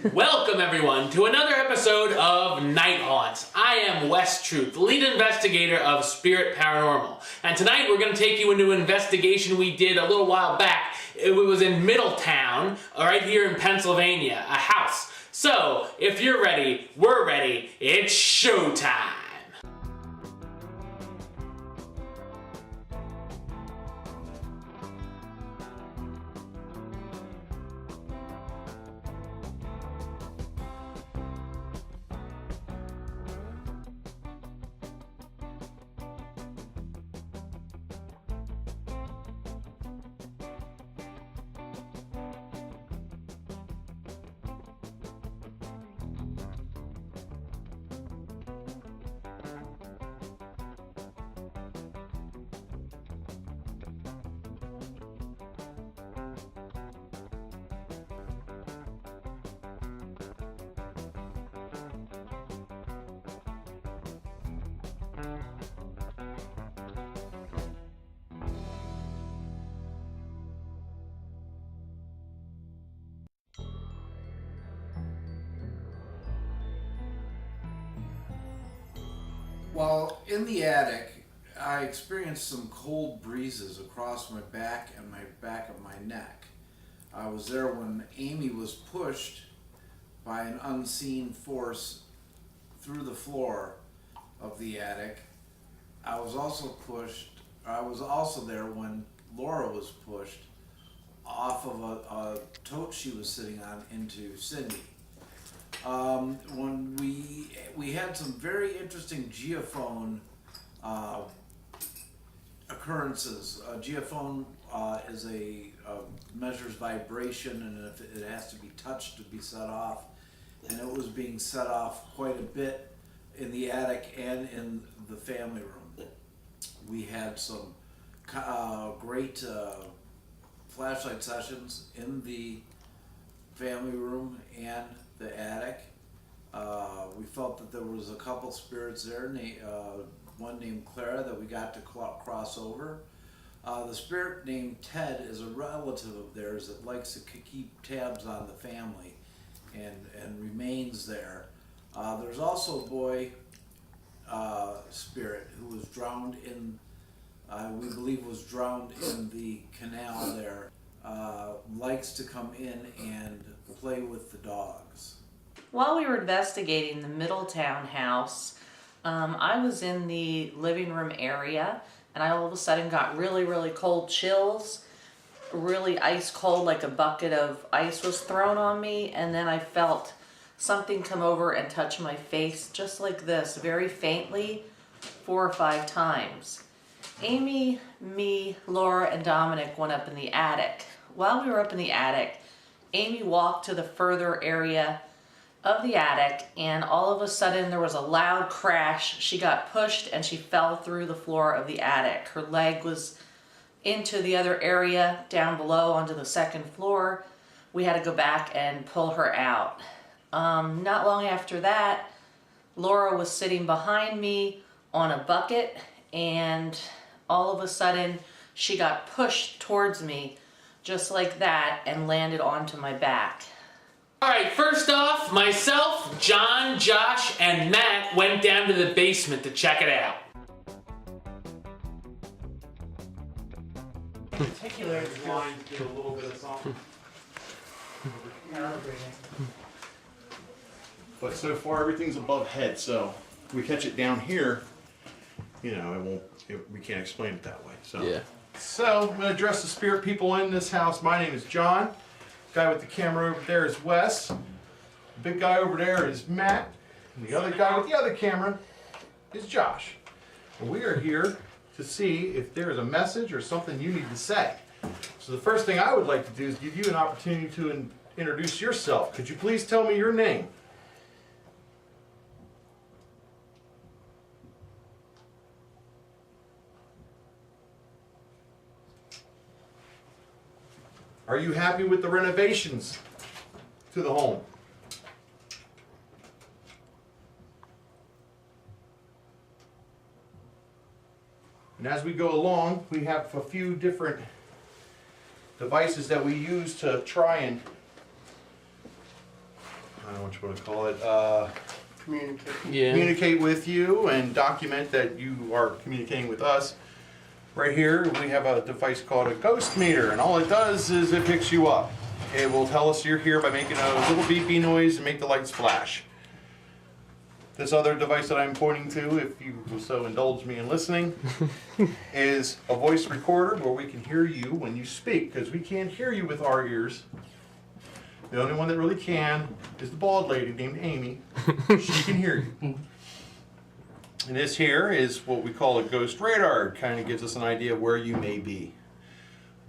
Welcome everyone to another episode of Night Haunts. I am Wes Truth, lead investigator of S.P.I.R.I.T Paranormal. And tonight we're going to take you into an investigation we did a little while back. It was in Middletown, right here in Pennsylvania, a house. So, if you're ready, we're ready, it's showtime! While in the attic, I experienced some cold breezes across my back and my back of my neck. I was there when Amy was pushed by an unseen force through the floor of the attic. I was also there when Laura was pushed off of a tote she was sitting on into Cindy. When we had some very interesting geophone occurrences. Geophone is measures vibration, and if it has to be touched to be set off, and it was being set off quite a bit in the attic and in the family room. We had some great flashlight sessions in the family room and the attic. We felt that there was a couple spirits there, one named Clara that we got to cross over. The spirit named Ted is a relative of theirs that likes to keep tabs on the family and remains there. There's also a boy spirit who was drowned in, we believe was drowned in the canal there. Likes to come in and play with the dogs. While we were investigating the Middletown house, I was in the living room area and I all of a sudden got really, really cold chills, really ice cold, like a bucket of ice was thrown on me, and then I felt something come over and touch my face just like this, very faintly, 4 or 5 times. Amy, me, Laura, and Dominic went up in the attic. While we were up in the attic, Amy walked to the further area of the attic, and all of a sudden there was a loud crash. She got pushed and she fell through the floor of the attic. Her leg was into the other area down below onto the second floor. We had to go back and pull her out. Not long after that, Laura was sitting behind me on a bucket, and all of a sudden she got pushed towards me just like that and landed onto my back. Alright, first off, myself, John, Josh, and Matt went down to the basement to check it out. Particular line to get a little bit of something. But so far everything's above head, so if we catch it down here, you know, we can't explain it that way. So yeah. So I'm gonna address the spirit people in this house. My name is John. Guy with the camera over there is Wes. The big guy over there is Matt. And the other guy with the other camera is Josh. And we are here to see if there is a message or something you need to say. So the first thing I would like to do is give you an opportunity to introduce yourself. Could you please tell me your name? Are you happy with the renovations to the home? And as we go along, we have a few different devices that we use to try and what you want to call it, Yeah. communicate with you and document that you are communicating with us. Right here, we have a device called a ghost meter, and all it does is it picks you up. It will tell us you're here by making a little beepy noise and make the lights flash. This other device that I'm pointing to, if you will so indulge me in listening, is a voice recorder where we can hear you when you speak, because we can't hear you with our ears. The only one that really can is the bald lady named Amy. She can hear you. And this here is what we call a ghost radar. It kind of gives us an idea of where you may be.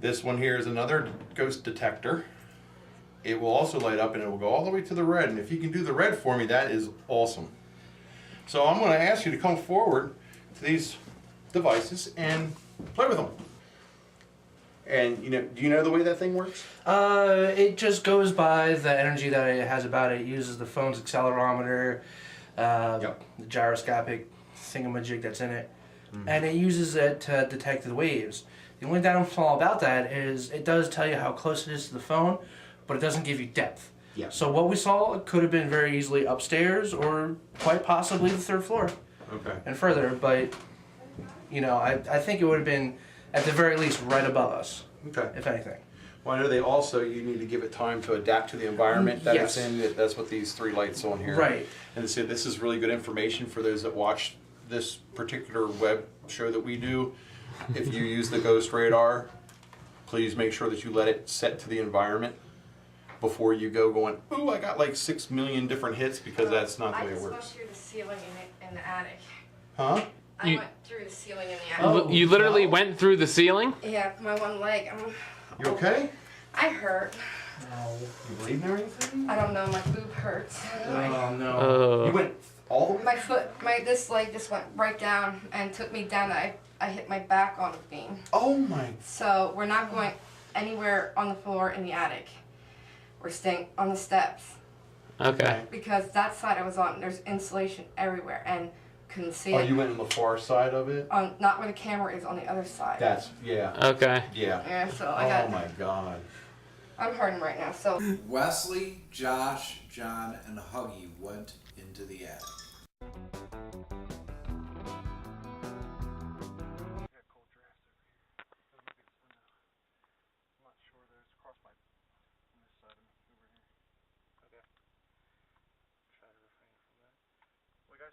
This one here is another ghost detector. It will also light up and it will go all the way to the red. And if you can do the red for me, that is awesome. So I'm going to ask you to come forward to these devices and play with them. And do you know the way that thing works? It just goes by the energy that it has about it. It uses the phone's accelerometer, the gyroscopic thingamajig that's in it, and it uses it to detect the waves. The only downfall about that is it does tell you how close it is to the phone, but it doesn't give you depth. Yeah. So what we saw could have been very easily upstairs or quite possibly the third floor Okay. and further, but I think it would have been at the very least right above us, Okay. if anything. Well, I know you need to give it time to adapt to the environment that Yes. it's in. That's what these 3 lights on here. Right. And so this is really good information for those that watch this particular web show that we do. If you use the ghost radar, please make sure that you let it set to the environment before you go going, ooh, I got like 6 million different hits, because that's not the way it I just works. went through the ceiling in the attic. Huh? I went through the ceiling in the attic. Oh. You literally went through the ceiling? Yeah, my one leg. You okay? I hurt. You bleeding or anything? I don't know. My boob hurts. Oh no. You went all the way? My foot, this leg just went right down and took me down. I hit my back on the beam. Oh my. So we're not going anywhere on the floor in the attic. We're staying on the steps Okay. because that side I was on, there's insulation everywhere and couldn't see it. You went on the far side of it? Not where the camera is, on the other side. Yeah. Okay. Yeah. Yeah, so Oh my God. I'm hurting right now. So Wesley, Josh, John, and Huggy went into the attic.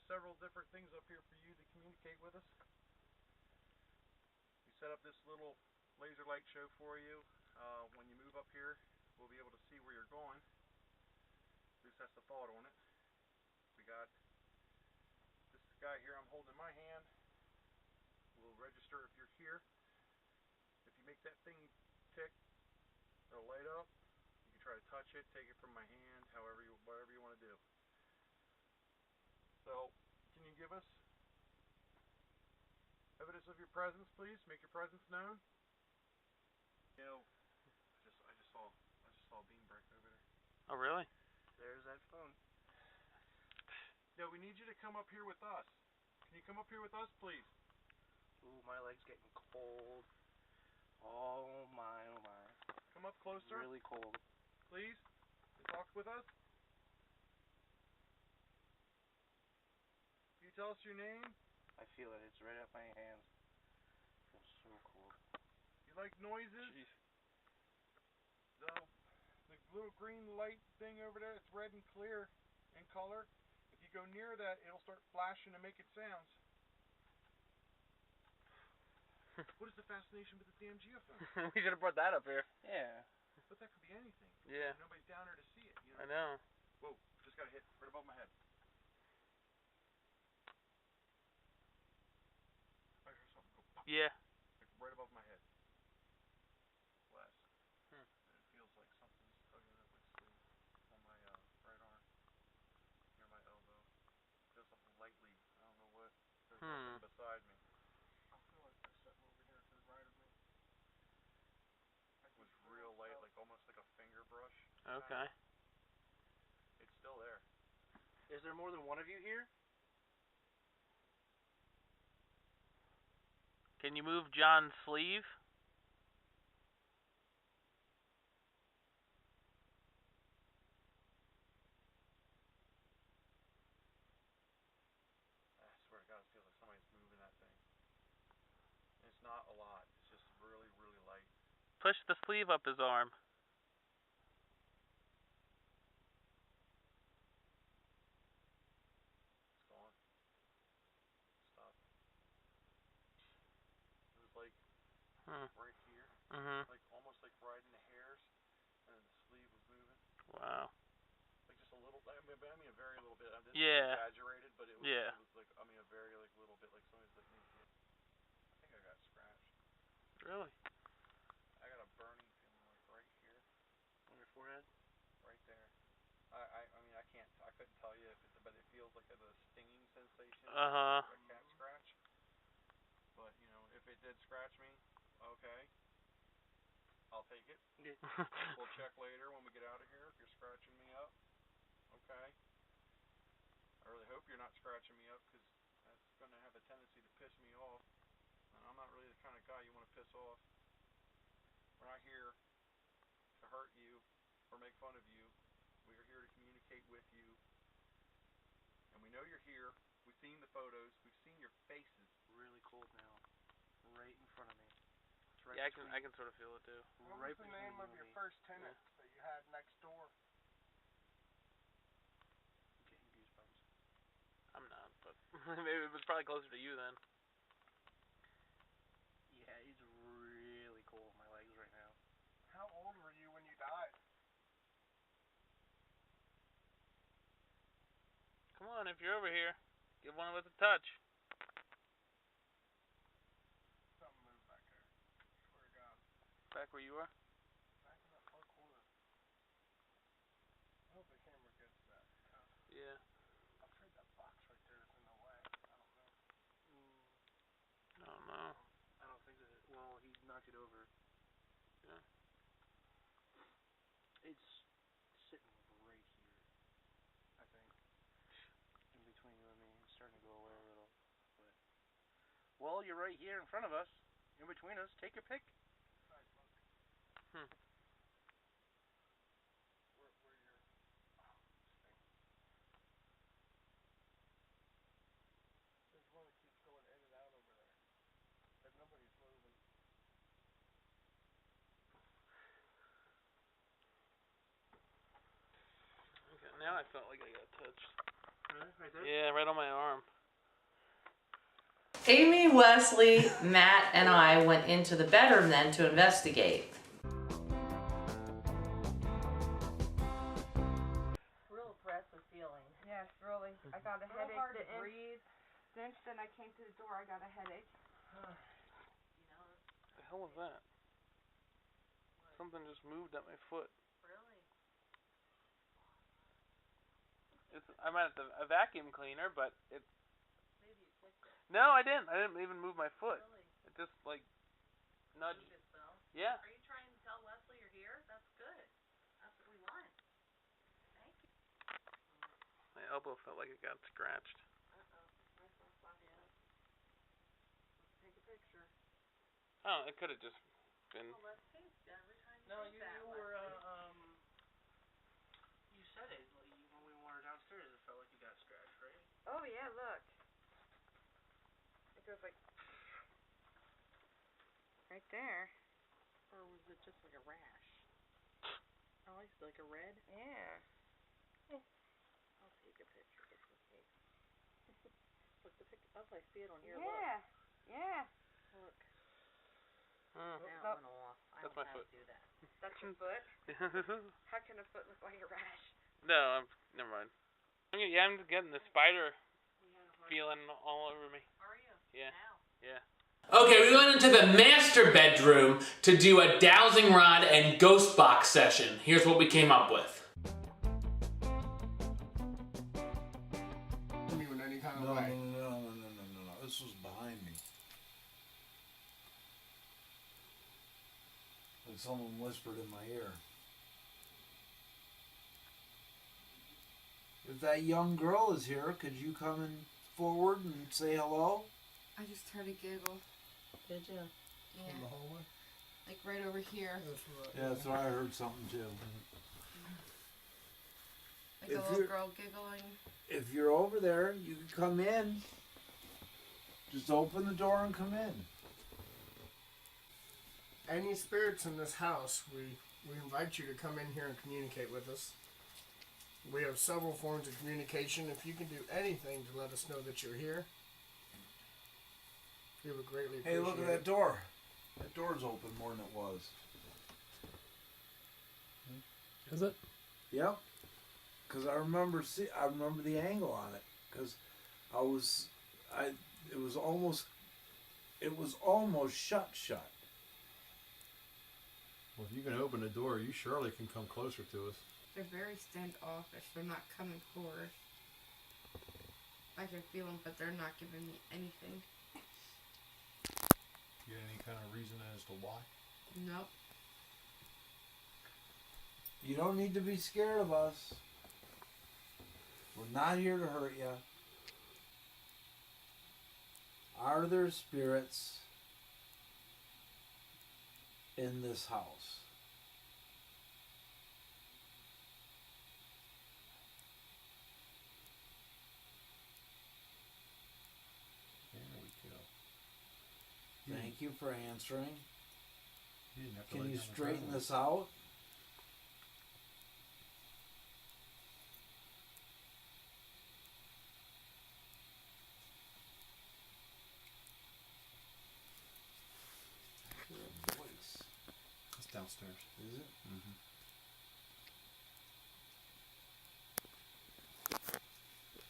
Several different things up here for you to communicate with us. We set up this little laser light show for you. When you move up here, we'll be able to see where you're going. At least that's the thought on it. We got this guy here I'm holding in my hand. We'll register if you're here. If you make that thing tick, it'll light up. You can try to touch it, take it from my hand, whatever you want to do. So, can you give us evidence of your presence, please? Make your presence known. I just saw a beam break over there. Oh, really? There's that phone. No, we need you to come up here with us. Can you come up here with us, please? Ooh, my leg's getting cold. Oh my. Come up closer, Really cold. please, and talk with us. Can you tell us your name? I feel it. It's right up my hands. Feels so cold. You like noises? Jeez. So, the little green light thing over there, it's red and clear in color. If you go near that, it'll start flashing and making sounds. What is the fascination with the damn geophone? We should have brought that up here. Yeah. But that could be anything. Yeah. Nobody's down there to see it. I know. Whoa, just got a hit right above my head. I heard something go pop, Yeah. like right above my head. Less. And it feels like something's tugging at my sleeve on my right arm, near my elbow. Feels something lightly. I don't know what. There's nothing beside me. I feel like there's something over here to the right of me. It was real light, like almost like a finger brush. Okay. It's still there. Is there more than one of you here? Can you move John's sleeve? Push the sleeve up his arm. It's gone. Stop. It was like right here. Like almost like riding the hairs, and then the sleeve was moving. Wow. Like just a little. I mean a very little bit. This is Yeah. exaggerated, but it was, Yeah. it was like a very like little bit. Like somebody's like maybe. I think I got scratched. Really? I got a burning feeling like right here. On your forehead? Right there. I mean I couldn't tell you if it's, but it feels like a stinging sensation. Uh-huh. Like a cat scratch. But you know, if it did scratch me, okay, I'll take it. We'll check later when we get out of here. If you're scratching me up, okay. I really hope you're not scratching me up because that's going to have a tendency to piss me off. And I'm not really the kind of guy you want to piss off. We're not here to hurt you or make fun of you. We are here to communicate with you. And we know you're here. We've seen the photos. We've seen your faces. Really cold now. Right in front of me. It's right Yeah, between, I can sort of feel it too. What right was the between name you of and your me. first tenant that you had next door? I'm getting goosebumps. I'm not, but maybe it was probably closer to you then. Yeah, it's really cold in my legs right now. How old were you when you died? Come on, if you're over here, give one of us a touch. Something moved back there. Swear to God. Back where you are? Back in that far corner. I hope the camera gets that. Yeah. I'm afraid that box right there is in the way. I don't know. I don't know. I don't think that. Well, he knocked it over. Yeah. It's sitting right here. I think. In between you and me. It's starting to go away a little. But. Well, you're right here in front of us. In between us. Take your pick. Where you're. Oh, stinks. There's one that keeps going in and out over there. But nobody's moving. Okay, now I felt like I got touched. Really? Right there? Yeah, right on my arm. Amy, Wesley, Matt, and I went into the bedroom then to investigate. Real oppressive feeling. Yes, really. I got a Real headache. hard to breathe. The instant I came to the door, I got a headache. What the hell was that? Something just moved at my foot. Really? I might have a vacuum cleaner, but it. Maybe you kicked it. No, I didn't. I didn't even move my foot. Really? It just like nudged. Move itself. Yeah. Are you trying to tell Wesley you're here? That's good. That's what we want. Thank you. My elbow felt like it got scratched. Where's my flashlight? Let's take a picture. Oh, it could have just been. Well, let's paint. Every time you No, paint you that, were, Wesley. you said it like, when we were downstairs. It felt like you got scratched, right? Oh, yeah, look. It goes like. Right there. Or was it just like a rash? Oh, it's like a red? Yeah. I'll take a picture just in case. Look, the picture. Oh, I see it on here. Yeah. Yeah. Look. Oh. Now it Nope. went off. I That's don't my know how foot. to do that. That's your foot? How can a foot look like a rash? No, never mind. I'm getting the spider feeling all over me. Are you? Yeah. Now. Yeah. Okay, we went into the master bedroom to do a dowsing rod and ghost box session. Here's what we came up with. You in any kind of No, way. no. This was behind me. Like someone whispered in my ear. If that young girl is here, could you come in forward and say hello? I just heard a giggle. Did you? Yeah. In the hallway? Like right over here. That's right. Yeah, that's what I heard something too. Like If a little you're- girl giggling. If you're over there, you can come in. Just open the door and come in. any spirits in this house, we invite you to come in here and communicate with us. We have several forms of communication. If you can do anything to let us know that you're here, we would greatly appreciate it. Hey, look at that door. That door's open more than it was. Is it? Yep. Because I remember the angle on it. Because it was almost shut. Well, if you can open the door, you surely can come closer to us. They're very standoffish. They're not coming forward. I can feel them, but they're not giving me anything. You got any kind of reason as to why? Nope. You don't need to be scared of us. We're not here to hurt you. Are there spirits in this house? There we go. Thank you for answering. You didn't have to Can lay you down the straighten phone. this out? I hear a voice. It's downstairs. Is it? Mm-hmm.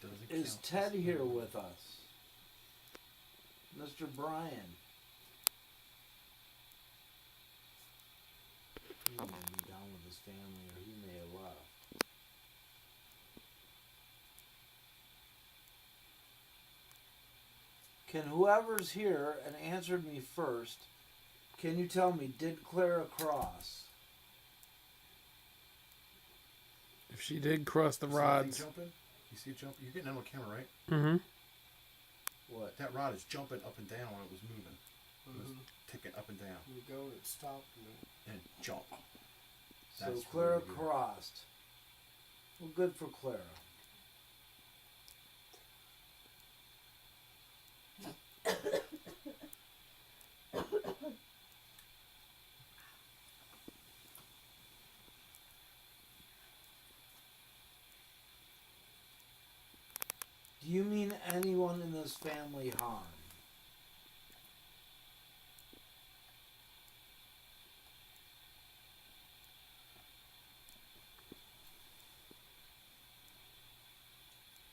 Doesn't Is count. Ted here with us? Mr. Brian. He may be down with his family, or he may have left. Can whoever's here and answered me first, can you tell me, did Clara cross? If she did cross the See that thing rods. jumping? You see it jumping? You're getting on camera, right? Mm-hmm. What? That rod is jumping up and down when it was moving. It was Mhm. ticking up and down. You go, it stopped, and And jump. So That's Clara really good. crossed. Well, good for Clara. Do you mean anyone in this family harm?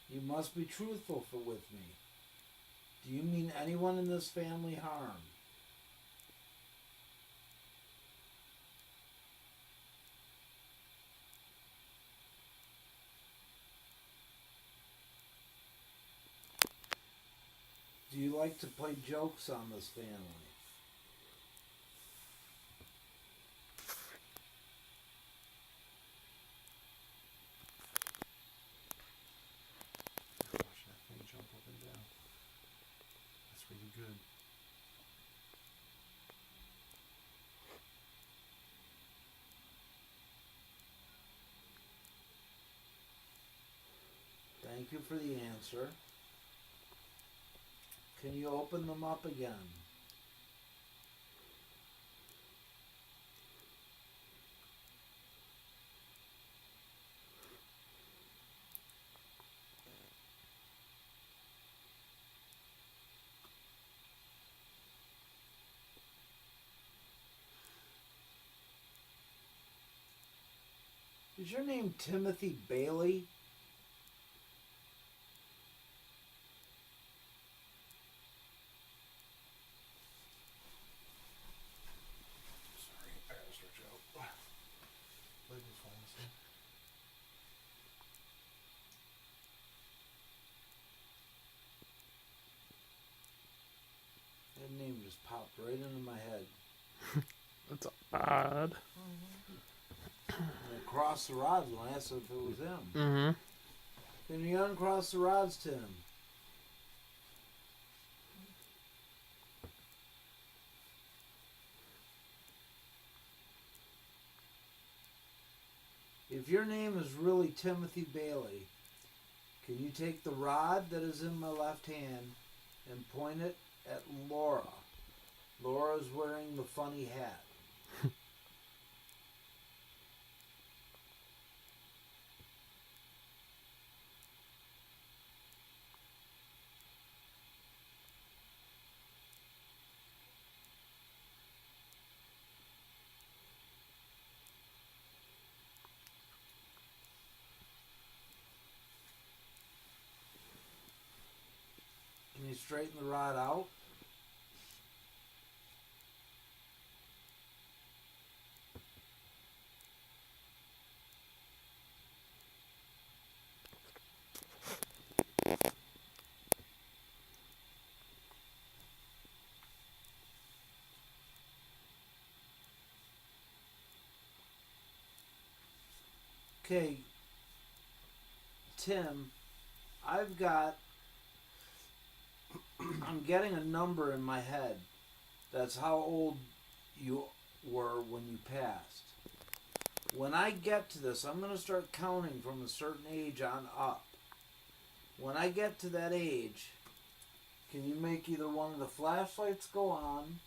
You must be truthful with me. Do you mean anyone in this family harm? Do you like to play jokes on this family? Watch that thing jump up and down. That's really good. Thank you for the answer. Can you open them up again? Is your name Timothy Bailey? Sorry, I gotta stretch out. Leg was falling asleep. That name just popped right into my head. That's odd. And it crossed the rods when I asked if it was him. Mm-hmm. Can you uncross the rods, Tim? If your name is really Timothy Bailey, can you take the rod that is in my left hand and point it at Laura? Laura's wearing the funny hat. straighten the rod out? Okay, Tim, I'm getting a number in my head. That's how old you were when you passed. When I get to this, I'm going to start counting from a certain age on up. When I get to that age, can you make either one of the flashlights go on,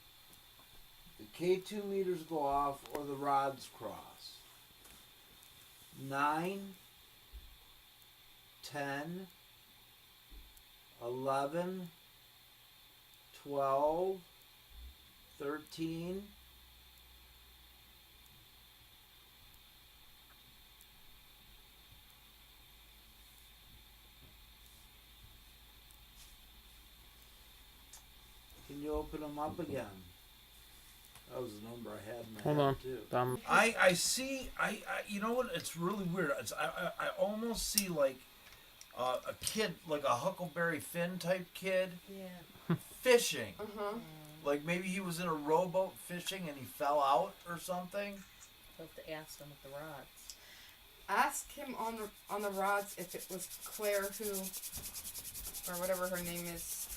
the K2 meters go off, or the rods cross? 9, 10, 11, 12, 13, 'Can you open them up again? That was the number I had in my Hold head on. too. I see. You know what? It's really weird. I almost see like a kid, like a Huckleberry Finn type kid, Yeah. fishing. Like maybe he was in a rowboat fishing and he fell out or something. You'll have to ask them with the rods. Ask him on the rods if it was Claire who, or whatever her name is,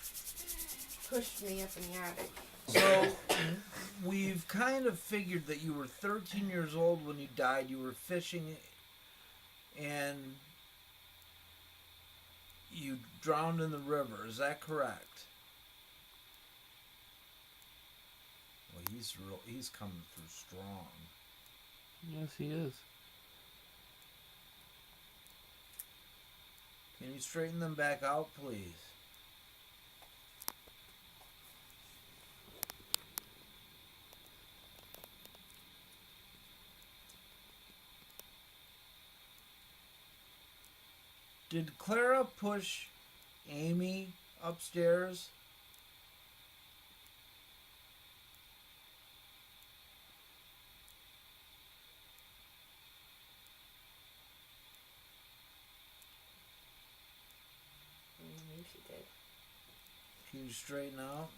pushed me up in the attic. So we've kind of figured that you were 13 years old when you died. You were fishing and you drowned in the river. Is that correct? Well, he's coming through strong. Yes, he is. Can you straighten them back out, please? Did Clara push Amy upstairs? Maybe she did. Can you straighten out?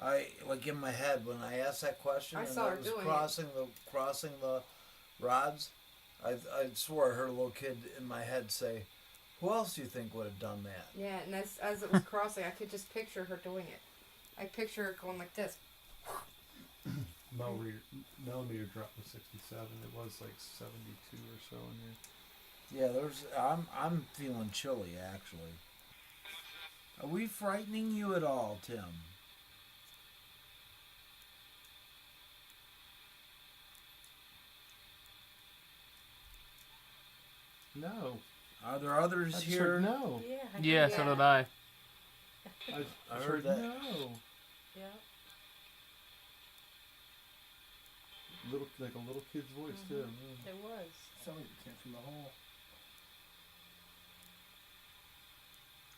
I like in my head when I asked that question I and saw I her was doing crossing the rods. I swore I heard a little kid in my head say, "Who else do you think would have done that?" Yeah, and as it was crossing, I could just picture her doing it. I picture her going like this. Millimeter drop was 67. It was like 72 or so in here. Yeah, I'm feeling chilly actually. Are we frightening you at all, Tim? No. Are there others I just here? heard no. Yeah. Yeah, so did I. I heard heard that. no. Yeah. Like a little kid's voice too. There was. Sounded like it came from the hall.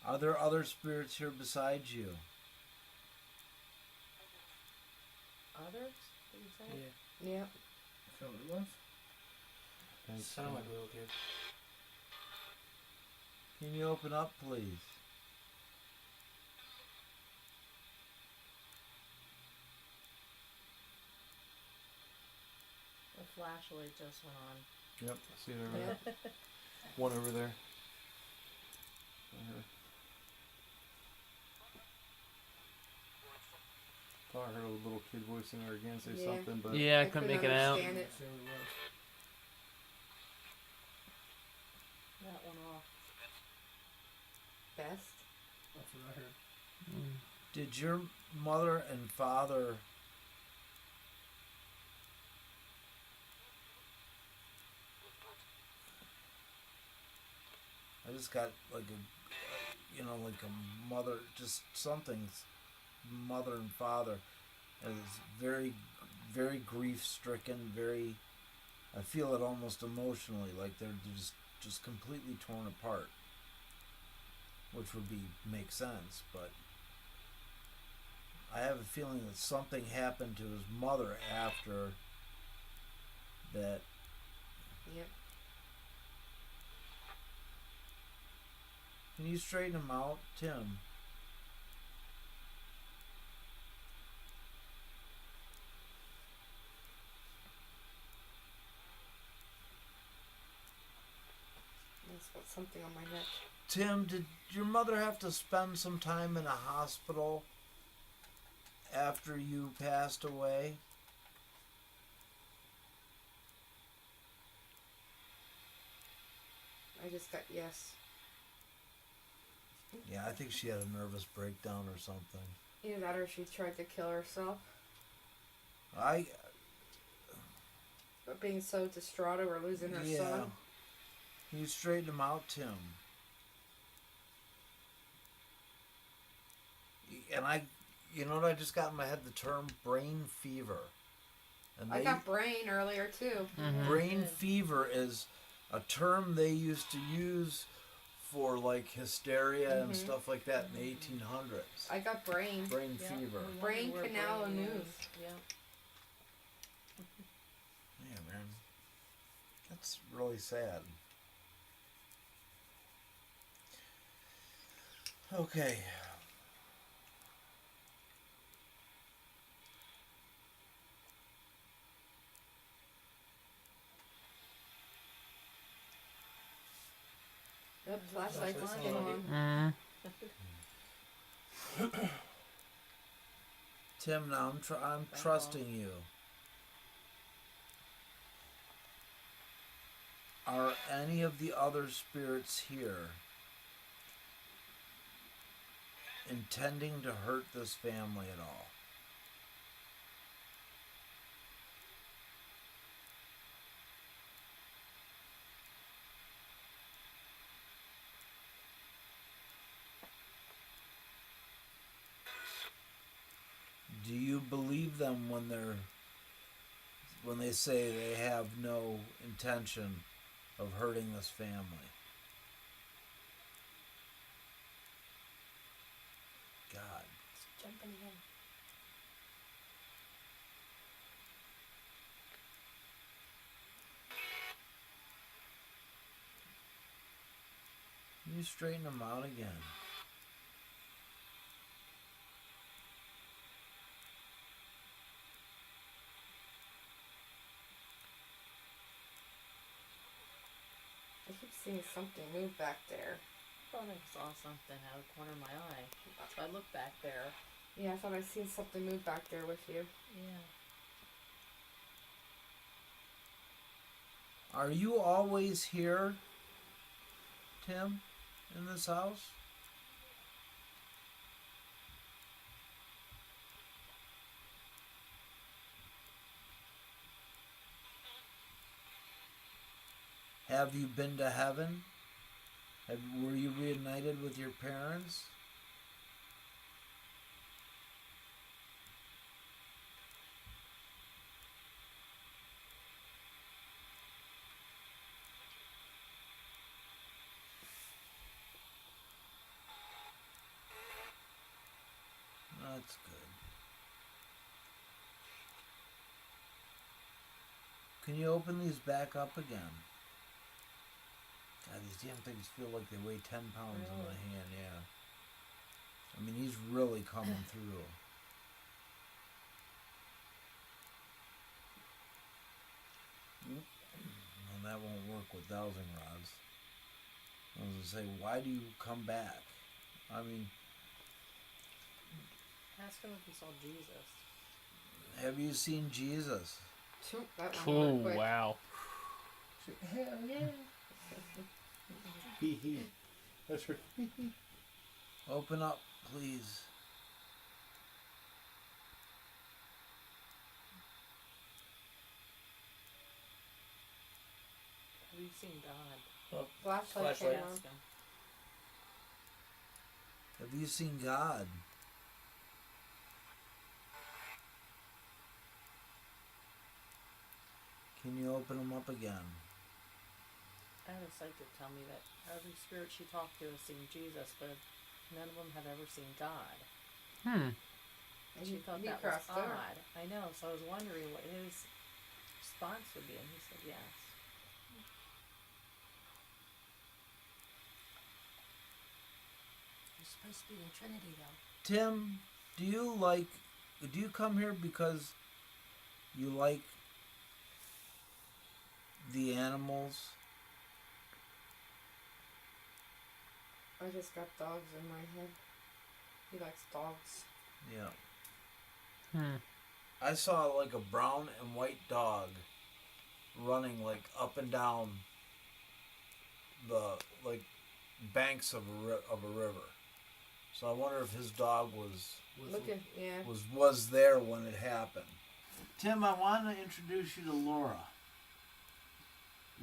Are there other spirits here besides you? Others? Did you say? Yeah. Yeah. So it was. Sound like a little kid. Can you open up, please? The flashlight just went on. Yep, I see it over Yeah. there. One over there. Thought I heard a little kid voice in there again say Yeah. something, but Yeah, I couldn't make it out. understand it. See what it was. That one off. Best. That's what I heard. Did your mother and father I just got like like a mother, just something's mother and father. And it's very, very grief stricken, I feel it almost emotionally, like they're just just completely torn apart, which would make sense, but I have a feeling that something happened to his mother after that. Yep. Can you straighten him out, Tim? That's got something on my neck. Tim, did your mother have to spend some time in a hospital after you passed away? I just got yes. Yeah, I think she had a nervous breakdown or something. Either that or she tried to kill herself. But being so distraught over losing her son. Can you straighten him out, Tim? And you know what I just got in my head? The term brain fever. And I got brain earlier too. Mm-hmm. Brain fever is a term they used to use for like hysteria and stuff like that in the 1800s. I got brain. Brain fever. Brain canal and news. Yeah. Yeah, man. That's really sad. Okay. Yep, flashlight just came on. Tim, now I'm trusting you. Are any of the other spirits here intending to hurt this family at all? Do you believe them when they say they have no intention of hurting this family? God. It's jumping in. Can you straighten them out again? I keep seeing something move back there. I thought I saw something out of the corner of my eye. So I looked back there. Yeah, I thought I seen something move back there with you. Yeah. Are you always here, Tim, in this house? Have you been to heaven? Were you reunited with your parents? That's good. Can you open these back up again? God, these damn things feel like they weigh 10 pounds in my hand, yeah. I mean, he's really coming through. Well, that won't work with dowsing rods. I was going to say, why do you come back? I mean, Ask him if he saw Jesus. have you seen Jesus? That one quick. Wow. Hell yeah. Hee hee. That's right. Open up, please. Have you seen God? Flashlight Flashlight. came on. Ask him. Have you seen God? Can you open them up again? I had a psychic tell me that every spirit she talked to has seen Jesus, but none of them have ever seen God. Hmm. And she thought that was odd. I know, so I was wondering what his response would be, and he said yes. You're supposed to be the Trinity, though. Tim, do you come here because you like the animals? I just got dogs in my head. He likes dogs. Yeah. I saw like a brown and white dog running like up and down the like banks of a river. So I wonder if his dog was there when it happened. Tim, I want to introduce you to Laura.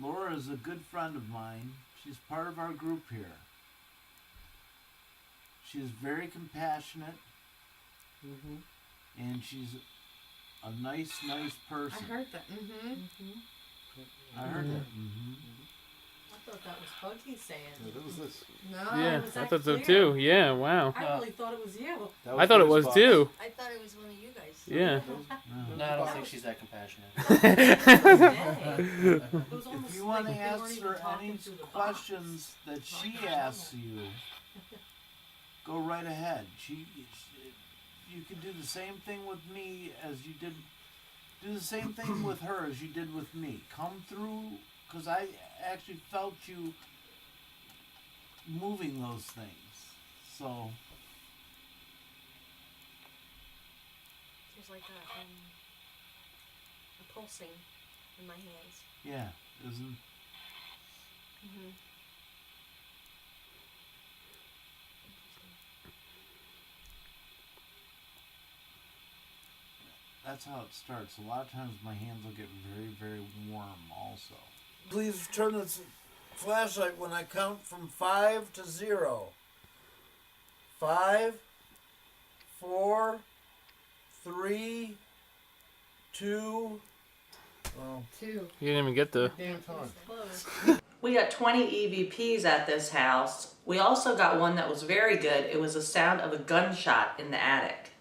Laura is a good friend of mine. She's part of our group here. She's very compassionate, and she's a nice person. I heard that. I heard that. I thought that was Puggy saying. Yeah, that was this. No. Yeah, was I that thought so clear? too. Yeah, wow. I really thought it was you. I thought it was too. I thought it was one of you guys. Yeah. No, I don't think she's that compassionate. If you want to answer any questions that she asks you, go right ahead. You can do the same thing with me as you did. Do the same thing with her as you did with me. Come through, because I actually felt you moving those things. So There's like a pulsing in my hands. yeah, isn't that's how it starts. A lot of times my hands will get very warm also. Please turn this flashlight when I count from 5 to 0. 5, 4, 3, 2. Well, 2. You didn't even get the... Damn time. We got 20 EVPs at this house. We also got one that was very good. It was the sound of a gunshot in the attic.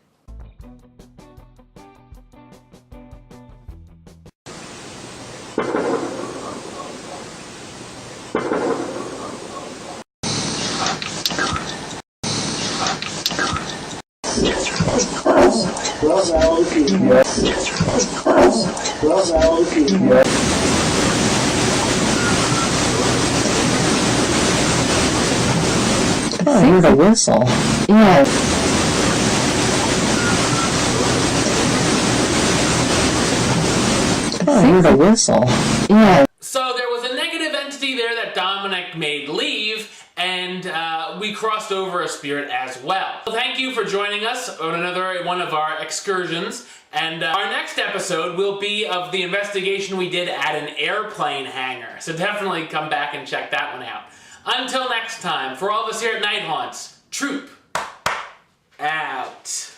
I heard a whistle. Yeah. I heard a whistle. Yeah. So there was a negative entity there that Dominic made leave, and we crossed over a spirit as well. So thank you for joining us on another one of our excursions. And our next episode will be of the investigation we did at an airplane hangar. So definitely come back and check that one out. Until next time, for all of us here at Night Haunts, Troop out.